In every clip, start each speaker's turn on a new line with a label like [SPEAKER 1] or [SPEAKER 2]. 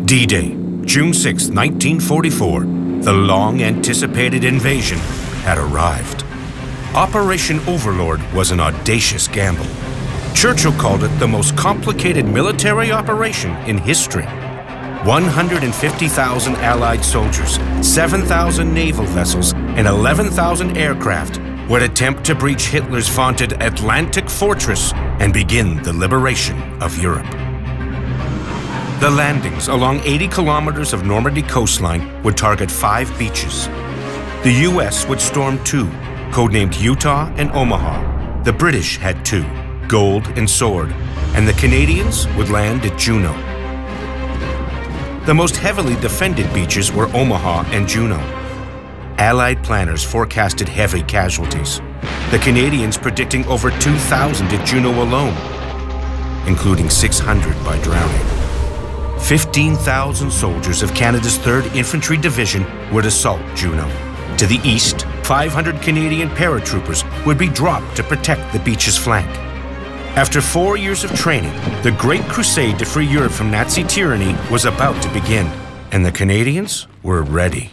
[SPEAKER 1] D-Day, June 6, 1944, the long-anticipated invasion had arrived. Operation Overlord was an audacious gamble. Churchill called it the most complicated military operation in history. 150,000 Allied soldiers, 7,000 naval vessels, and 11,000 aircraft would attempt to breach Hitler's vaunted Atlantic fortress and begin the liberation of Europe. The landings along 80 kilometers of Normandy coastline would target 5 beaches. The US would storm 2, codenamed Utah and Omaha. The British had 2, Gold and Sword, and the Canadians would land at Juno. The most heavily defended beaches were Omaha and Juno. Allied planners forecasted heavy casualties, the Canadians predicting over 2,000 at Juno alone, including 600 by drowning. 15,000 soldiers of Canada's 3rd Infantry Division would assault Juno. To the east, 500 Canadian paratroopers would be dropped to protect the beach's flank. After 4 years of training, the Great Crusade to free Europe from Nazi tyranny was about to begin, and the Canadians were ready.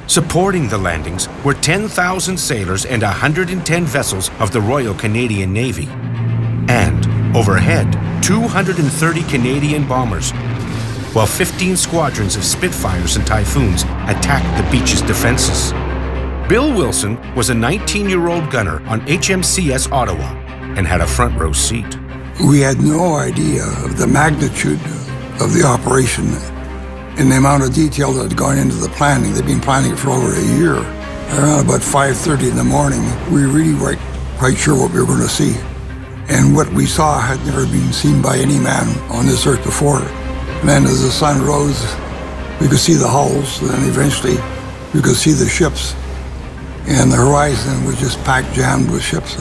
[SPEAKER 1] Supporting the landings were 10,000 sailors and 110 vessels of the Royal Canadian Navy. And, overhead, 230 Canadian bombers, while 15 squadrons of Spitfires and Typhoons attacked the beach's defenses. Bill Wilson was a 19-year-old gunner on HMCS Ottawa and had a front row seat.
[SPEAKER 2] We had no idea of the magnitude of the operation and the amount of detail that had gone into the planning. They'd been planning it for over a year. Around about 5:30 in the morning, we really weren't quite sure what we were going to see. And what we saw had never been seen by any man on this earth before. And then as the sun rose, we could see the hulls, and then eventually we could see the ships. And the horizon was just packed, jammed with ships.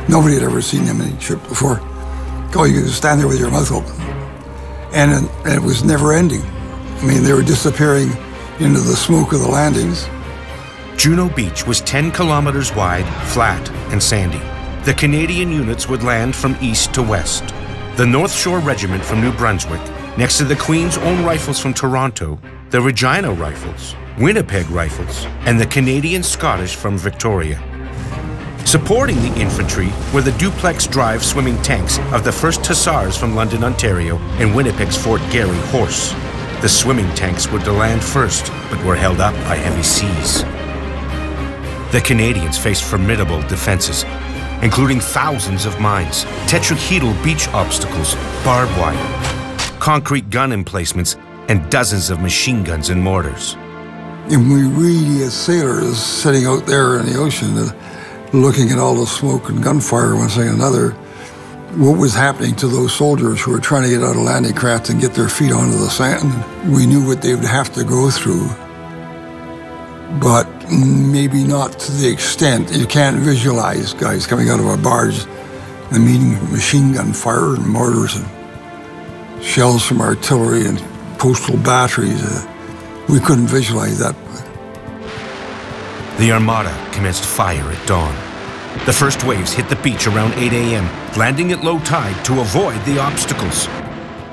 [SPEAKER 2] Nobody had ever seen them in ship before. Oh, you could stand there with your mouth open. And it was never ending. I mean, they were disappearing into the smoke of the landings.
[SPEAKER 1] Juno Beach was 10 kilometers wide, flat, and sandy. The Canadian units would land from east to west. The North Shore Regiment from New Brunswick, next to the Queen's Own Rifles from Toronto, the Regina Rifles, Winnipeg Rifles, and the Canadian Scottish from Victoria. Supporting the infantry were the duplex drive swimming tanks of the 1st Hussars from London, Ontario, and Winnipeg's Fort Garry Horse. The swimming tanks were to land first, but were held up by heavy seas. The Canadians faced formidable defenses, including thousands of mines, tetrahedral beach obstacles, barbed wire, concrete gun emplacements, and dozens of machine guns and mortars.
[SPEAKER 2] And we really, as sailors, sitting out there in the ocean, looking at all the smoke and gunfire, one thing and another, what was happening to those soldiers who were trying to get out of landing craft and get their feet onto the sand. We knew what they would have to go through, but maybe not to the extent. You can't visualize guys coming out of a barge and meeting machine gun fire and mortars and shells from artillery and postal batteries. We couldn't visualize that.
[SPEAKER 1] The Armada commenced fire at dawn. The first waves hit the beach around 8 a.m., landing at low tide to avoid the obstacles.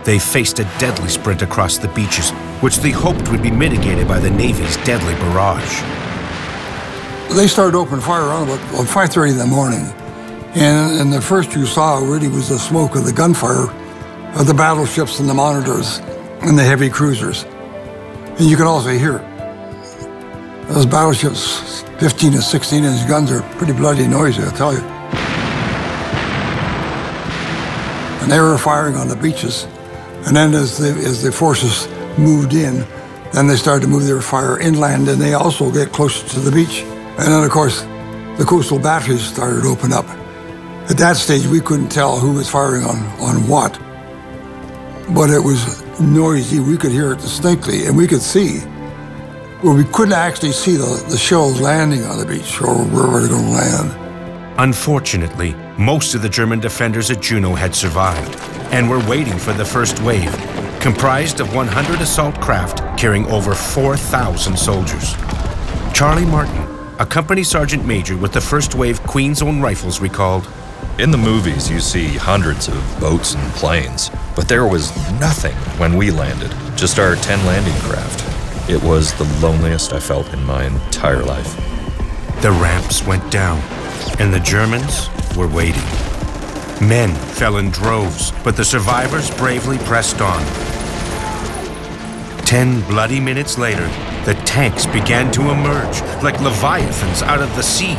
[SPEAKER 1] They faced a deadly sprint across the beaches, which they hoped would be mitigated by the Navy's deadly barrage.
[SPEAKER 2] They started open fire around about 5:30 in the morning, and the first you saw really was the smoke of the gunfire of the battleships and the monitors and the heavy cruisers. And you can also hear it. Those battleships, 15 to 16-inch guns, are pretty bloody noisy, I'll tell you. And they were firing on the beaches. And then as the forces moved in, then they started to move their fire inland, and they also get closer to the beach. And then, of course, the coastal batteries started to open up. At that stage, we couldn't tell who was firing on what. But it was noisy. We could hear it distinctly, and we could see. Well, we couldn't actually see the shells landing on the beach or where they're going to land.
[SPEAKER 1] Unfortunately, most of the German defenders at Juno had survived and were waiting for the first wave, comprised of 100 assault craft carrying over 4,000 soldiers. Charlie Martin, a company sergeant major with the first wave Queen's Own Rifles, recalled,
[SPEAKER 3] "In the movies, you see hundreds of boats and planes, but there was nothing when we landed. Just our 10 landing craft. It was the loneliest I felt in my entire life.
[SPEAKER 1] The ramps went down, and the Germans were waiting. Men fell in droves, but the survivors bravely pressed on. 10 bloody minutes later, the tanks began to emerge like leviathans out of the sea.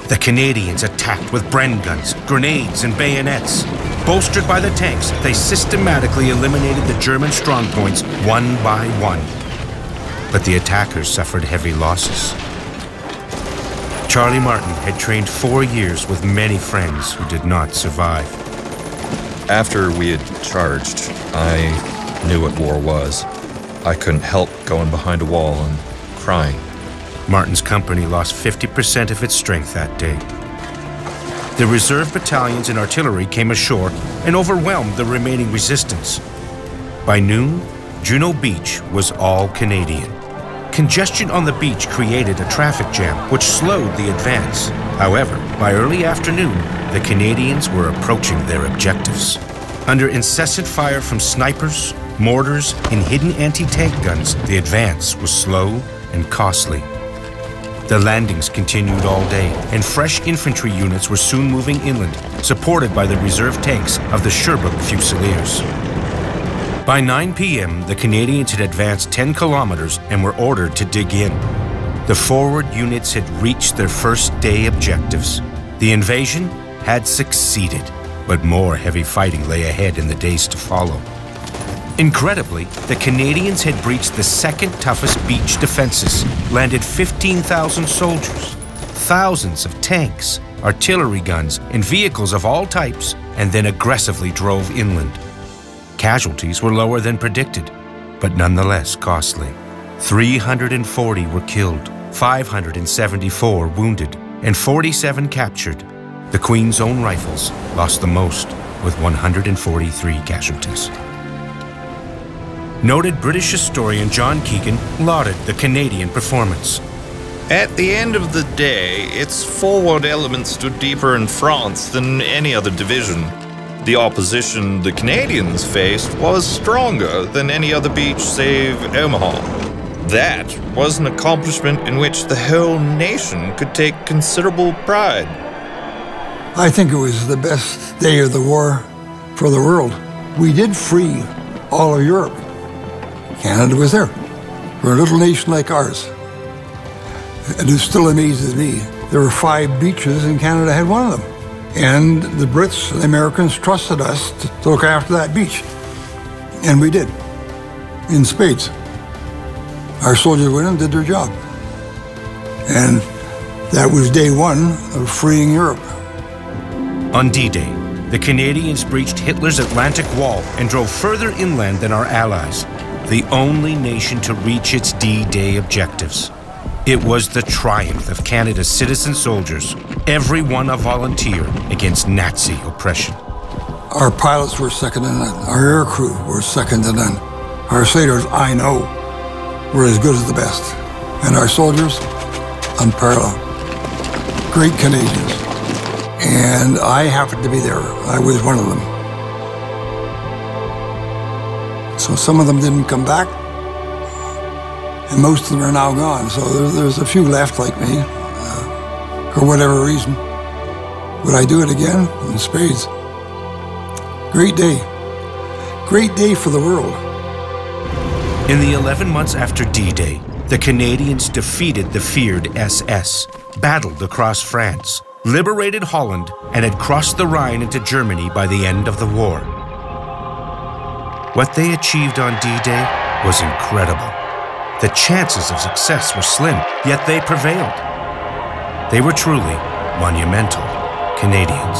[SPEAKER 1] The Canadians attacked with Bren guns, grenades, and bayonets. Bolstered by the tanks, they systematically eliminated the German strongpoints one by one. But the attackers suffered heavy losses. Charlie Martin had trained 4 years with many friends who did not survive.
[SPEAKER 3] After we had charged, I knew what war was. I couldn't help going behind a wall and crying.
[SPEAKER 1] Martin's company lost 50% of its strength that day. The reserve battalions and artillery came ashore and overwhelmed the remaining resistance. By noon, Juno Beach was all Canadian. Congestion on the beach created a traffic jam, which slowed the advance. However, by early afternoon, the Canadians were approaching their objectives. Under incessant fire from snipers, mortars, and hidden anti-tank guns, the advance was slow and costly. The landings continued all day, and fresh infantry units were soon moving inland, supported by the reserve tanks of the Sherbrooke Fusiliers. By 9 p.m., the Canadians had advanced 10 kilometers and were ordered to dig in. The forward units had reached their first day objectives. The invasion had succeeded, but more heavy fighting lay ahead in the days to follow. Incredibly, the Canadians had breached the second toughest beach defenses, landed 15,000 soldiers, thousands of tanks, artillery guns, and vehicles of all types, and then aggressively drove inland. Casualties were lower than predicted, but nonetheless costly. 340 were killed, 574 wounded, and 47 captured. The Queen's Own Rifles lost the most, with 143 casualties. Noted British historian John Keegan lauded the Canadian performance.
[SPEAKER 4] At the end of the day, its forward element stood deeper in France than any other division. The opposition the Canadians faced was stronger than any other beach save Omaha. That was an accomplishment in which the whole nation could take considerable pride.
[SPEAKER 2] I think it was the best day of the war for the world. We did free all of Europe. Canada was there. For a little nation like ours. And it still amazes me. There were 5 beaches and Canada had one of them. And the Brits and the Americans trusted us to look after that beach. And we did, in spades. Our soldiers went and did their job. And that was day 1 of freeing Europe.
[SPEAKER 1] On D-Day, the Canadians breached Hitler's Atlantic Wall and drove further inland than our allies, the only nation to reach its D-Day objectives. It was the triumph of Canada's citizen soldiers, every one a volunteer against Nazi oppression.
[SPEAKER 2] Our pilots were second to none. Our air crew were second to none. Our sailors, I know, were as good as the best. And our soldiers, unparalleled. Great Canadians. And I happened to be there. I was one of them. So some of them didn't come back, and most of them are now gone. So there's a few left like me, for whatever reason. Would I do it again? In spades. Great day. Great day for the world.
[SPEAKER 1] In the 11 months after D-Day, the Canadians defeated the feared SS, battled across France, liberated Holland, and had crossed the Rhine into Germany by the end of the war. What they achieved on D-Day was incredible. The chances of success were slim, yet they prevailed. They were truly monumental Canadians.